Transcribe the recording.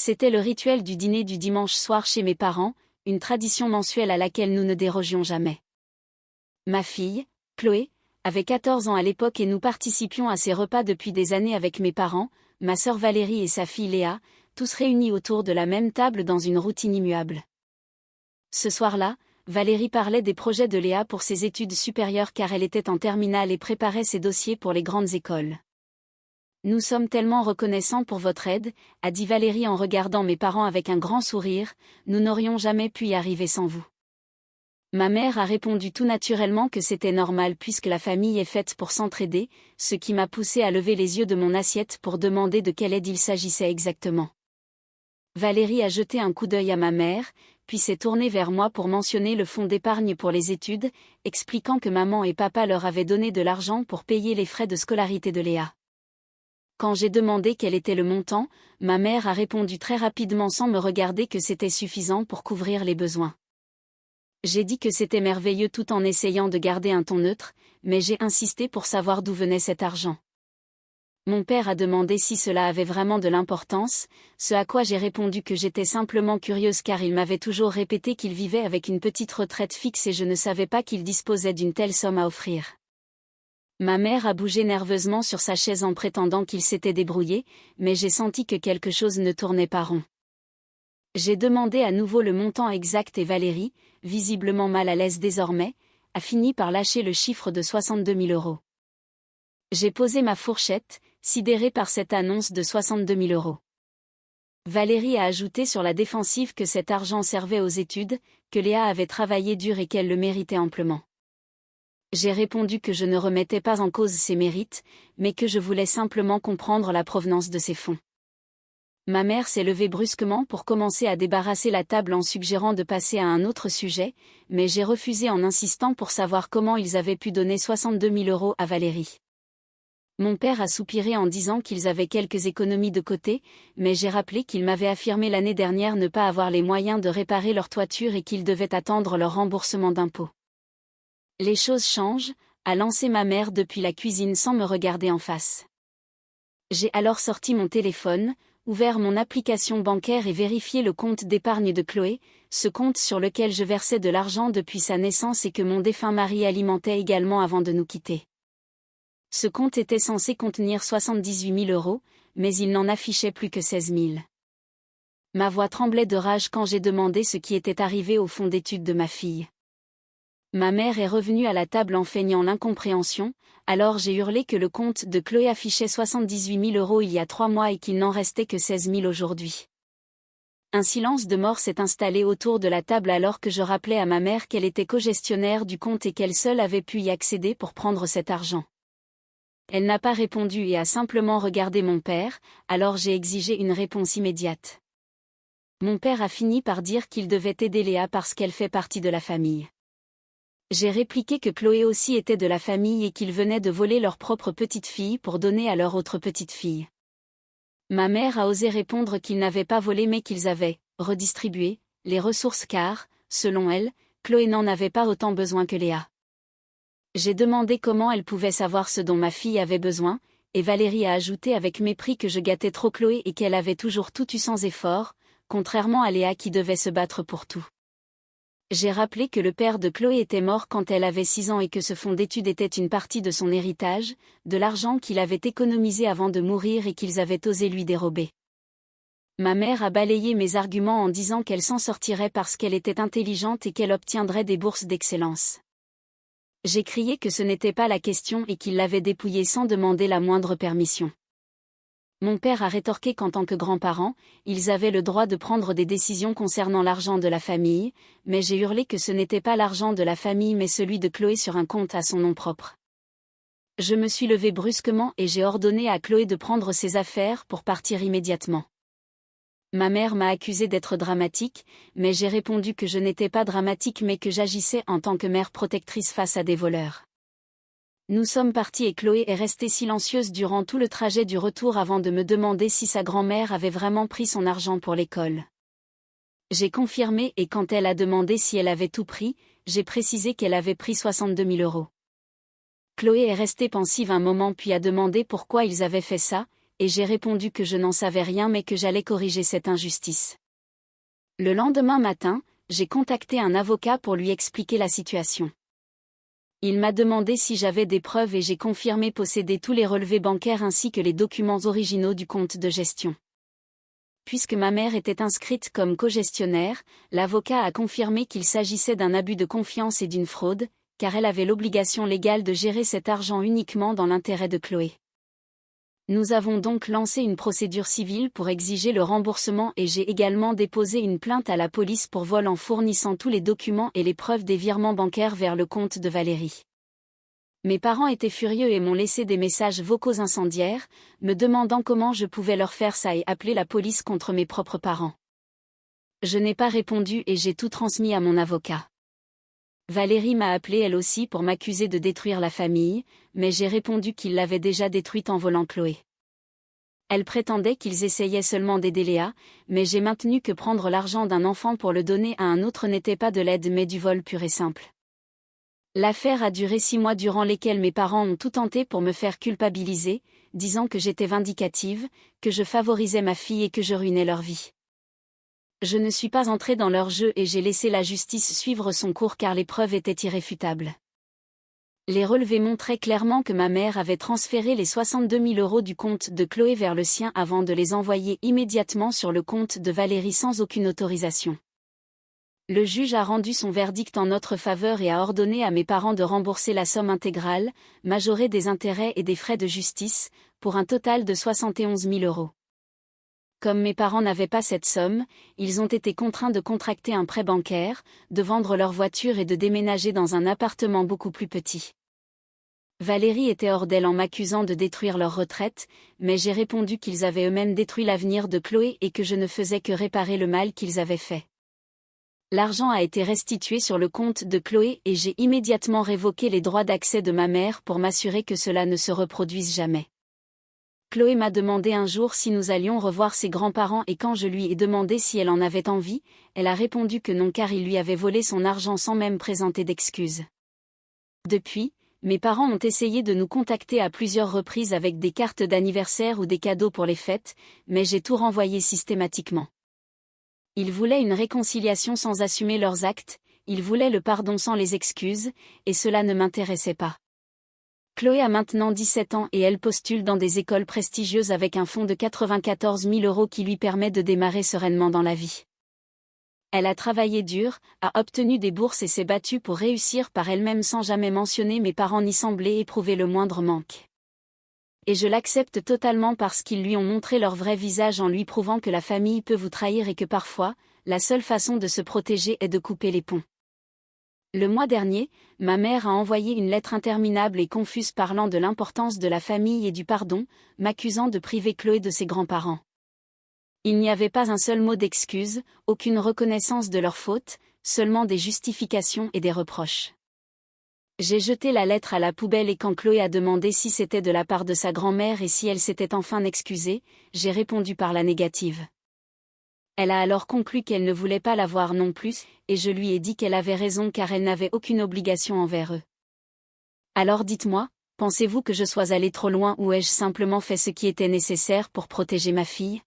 C'était le rituel du dîner du dimanche soir chez mes parents, une tradition mensuelle à laquelle nous ne dérogions jamais. Ma fille, Chloé, avait 14 ans à l'époque et nous participions à ces repas depuis des années avec mes parents, ma sœur Valérie et sa fille Léa, tous réunis autour de la même table dans une routine immuable. Ce soir-là, Valérie parlait des projets de Léa pour ses études supérieures car elle était en terminale et préparait ses dossiers pour les grandes écoles. Nous sommes tellement reconnaissants pour votre aide, a dit Valérie en regardant mes parents avec un grand sourire, nous n'aurions jamais pu y arriver sans vous. Ma mère a répondu tout naturellement que c'était normal puisque la famille est faite pour s'entraider, ce qui m'a poussé à lever les yeux de mon assiette pour demander de quelle aide il s'agissait exactement. Valérie a jeté un coup d'œil à ma mère, puis s'est tournée vers moi pour mentionner le fonds d'épargne pour les études, expliquant que maman et papa leur avaient donné de l'argent pour payer les frais de scolarité de Léa. Quand j'ai demandé quel était le montant, ma mère a répondu très rapidement sans me regarder que c'était suffisant pour couvrir les besoins. J'ai dit que c'était merveilleux tout en essayant de garder un ton neutre, mais j'ai insisté pour savoir d'où venait cet argent. Mon père a demandé si cela avait vraiment de l'importance, ce à quoi j'ai répondu que j'étais simplement curieuse car il m'avait toujours répété qu'il vivait avec une petite retraite fixe et je ne savais pas qu'il disposait d'une telle somme à offrir. Ma mère a bougé nerveusement sur sa chaise en prétendant qu'il s'était débrouillé, mais j'ai senti que quelque chose ne tournait pas rond. J'ai demandé à nouveau le montant exact et Valérie, visiblement mal à l'aise désormais, a fini par lâcher le chiffre de 62 000 €. J'ai posé ma fourchette, sidérée par cette annonce de 62 000 €. Valérie a ajouté sur la défensive que cet argent servait aux études, que Léa avait travaillé dur et qu'elle le méritait amplement. J'ai répondu que je ne remettais pas en cause ses mérites, mais que je voulais simplement comprendre la provenance de ces fonds. Ma mère s'est levée brusquement pour commencer à débarrasser la table en suggérant de passer à un autre sujet, mais j'ai refusé en insistant pour savoir comment ils avaient pu donner 62 000 € à Valérie. Mon père a soupiré en disant qu'ils avaient quelques économies de côté, mais j'ai rappelé qu'ils m'avaient affirmé l'année dernière ne pas avoir les moyens de réparer leur toiture et qu'ils devaient attendre leur remboursement d'impôts. Les choses changent, a lancé ma mère depuis la cuisine sans me regarder en face. J'ai alors sorti mon téléphone, ouvert mon application bancaire et vérifié le compte d'épargne de Chloé, ce compte sur lequel je versais de l'argent depuis sa naissance et que mon défunt mari alimentait également avant de nous quitter. Ce compte était censé contenir 78 000 €, mais il n'en affichait plus que 16 000. Ma voix tremblait de rage quand j'ai demandé ce qui était arrivé au fonds d'études de ma fille. Ma mère est revenue à la table en feignant l'incompréhension, alors j'ai hurlé que le compte de Chloé affichait 78 000 € il y a 3 mois et qu'il n'en restait que 16 000 aujourd'hui. Un silence de mort s'est installé autour de la table alors que je rappelais à ma mère qu'elle était cogestionnaire du compte et qu'elle seule avait pu y accéder pour prendre cet argent. Elle n'a pas répondu et a simplement regardé mon père, alors j'ai exigé une réponse immédiate. Mon père a fini par dire qu'il devait aider Léa parce qu'elle fait partie de la famille. J'ai répliqué que Chloé aussi était de la famille et qu'ils venaient de voler leur propre petite fille pour donner à leur autre petite fille. Ma mère a osé répondre qu'ils n'avaient pas volé mais qu'ils avaient redistribué les ressources car, selon elle, Chloé n'en avait pas autant besoin que Léa. J'ai demandé comment elle pouvait savoir ce dont ma fille avait besoin, et Valérie a ajouté avec mépris que je gâtais trop Chloé et qu'elle avait toujours tout eu sans effort, contrairement à Léa qui devait se battre pour tout. J'ai rappelé que le père de Chloé était mort quand elle avait 6 ans et que ce fonds d'études était une partie de son héritage, de l'argent qu'il avait économisé avant de mourir et qu'ils avaient osé lui dérober. Ma mère a balayé mes arguments en disant qu'elle s'en sortirait parce qu'elle était intelligente et qu'elle obtiendrait des bourses d'excellence. J'ai crié que ce n'était pas la question et qu'il l'avait dépouillée sans demander la moindre permission. Mon père a rétorqué qu'en tant que grands-parents, ils avaient le droit de prendre des décisions concernant l'argent de la famille, mais j'ai hurlé que ce n'était pas l'argent de la famille mais celui de Chloé sur un compte à son nom propre. Je me suis levée brusquement et j'ai ordonné à Chloé de prendre ses affaires pour partir immédiatement. Ma mère m'a accusée d'être dramatique, mais j'ai répondu que je n'étais pas dramatique mais que j'agissais en tant que mère protectrice face à des voleurs. Nous sommes partis et Chloé est restée silencieuse durant tout le trajet du retour avant de me demander si sa grand-mère avait vraiment pris son argent pour l'école. J'ai confirmé et quand elle a demandé si elle avait tout pris, j'ai précisé qu'elle avait pris 62 000 €. Chloé est restée pensive un moment puis a demandé pourquoi ils avaient fait ça, et j'ai répondu que je n'en savais rien mais que j'allais corriger cette injustice. Le lendemain matin, j'ai contacté un avocat pour lui expliquer la situation. Il m'a demandé si j'avais des preuves et j'ai confirmé posséder tous les relevés bancaires ainsi que les documents originaux du compte de gestion. Puisque ma mère était inscrite comme cogestionnaire, l'avocat a confirmé qu'il s'agissait d'un abus de confiance et d'une fraude, car elle avait l'obligation légale de gérer cet argent uniquement dans l'intérêt de Chloé. Nous avons donc lancé une procédure civile pour exiger le remboursement et j'ai également déposé une plainte à la police pour vol en fournissant tous les documents et les preuves des virements bancaires vers le compte de Valérie. Mes parents étaient furieux et m'ont laissé des messages vocaux incendiaires, me demandant comment je pouvais leur faire ça et appeler la police contre mes propres parents. Je n'ai pas répondu et j'ai tout transmis à mon avocat. Valérie m'a appelé elle aussi pour m'accuser de détruire la famille, mais j'ai répondu qu'ils l'avaient déjà détruite en volant Chloé. Elle prétendait qu'ils essayaient seulement d'aider Léa, mais j'ai maintenu que prendre l'argent d'un enfant pour le donner à un autre n'était pas de l'aide mais du vol pur et simple. L'affaire a duré 6 mois durant lesquels mes parents ont tout tenté pour me faire culpabiliser, disant que j'étais vindicative, que je favorisais ma fille et que je ruinais leur vie. Je ne suis pas entrée dans leur jeu et j'ai laissé la justice suivre son cours car les preuves étaient irréfutables. Les relevés montraient clairement que ma mère avait transféré les 62 000 € du compte de Chloé vers le sien avant de les envoyer immédiatement sur le compte de Valérie sans aucune autorisation. Le juge a rendu son verdict en notre faveur et a ordonné à mes parents de rembourser la somme intégrale, majorée des intérêts et des frais de justice, pour un total de 71 000 €. Comme mes parents n'avaient pas cette somme, ils ont été contraints de contracter un prêt bancaire, de vendre leur voiture et de déménager dans un appartement beaucoup plus petit. Valérie était hors d'elle en m'accusant de détruire leur retraite, mais j'ai répondu qu'ils avaient eux-mêmes détruit l'avenir de Chloé et que je ne faisais que réparer le mal qu'ils avaient fait. L'argent a été restitué sur le compte de Chloé et j'ai immédiatement révoqué les droits d'accès de ma mère pour m'assurer que cela ne se reproduise jamais. Chloé m'a demandé un jour si nous allions revoir ses grands-parents et quand je lui ai demandé si elle en avait envie, elle a répondu que non car il lui avait volé son argent sans même présenter d'excuses. Depuis, mes parents ont essayé de nous contacter à plusieurs reprises avec des cartes d'anniversaire ou des cadeaux pour les fêtes, mais j'ai tout renvoyé systématiquement. Ils voulaient une réconciliation sans assumer leurs actes, ils voulaient le pardon sans les excuses, et cela ne m'intéressait pas. Chloé a maintenant 17 ans et elle postule dans des écoles prestigieuses avec un fonds de 94 000 € qui lui permet de démarrer sereinement dans la vie. Elle a travaillé dur, a obtenu des bourses et s'est battue pour réussir par elle-même sans jamais mentionner mes parents ni sembler éprouver le moindre manque. Et je l'accepte totalement parce qu'ils lui ont montré leur vrai visage en lui prouvant que la famille peut vous trahir et que parfois, la seule façon de se protéger est de couper les ponts. Le mois dernier, ma mère a envoyé une lettre interminable et confuse parlant de l'importance de la famille et du pardon, m'accusant de priver Chloé de ses grands-parents. Il n'y avait pas un seul mot d'excuse, aucune reconnaissance de leur faute, seulement des justifications et des reproches. J'ai jeté la lettre à la poubelle et quand Chloé a demandé si c'était de la part de sa grand-mère et si elle s'était enfin excusée, j'ai répondu par la négative. Elle a alors conclu qu'elle ne voulait pas la voir non plus, et je lui ai dit qu'elle avait raison car elle n'avait aucune obligation envers eux. Alors dites-moi, pensez-vous que je sois allée trop loin ou ai-je simplement fait ce qui était nécessaire pour protéger ma fille ?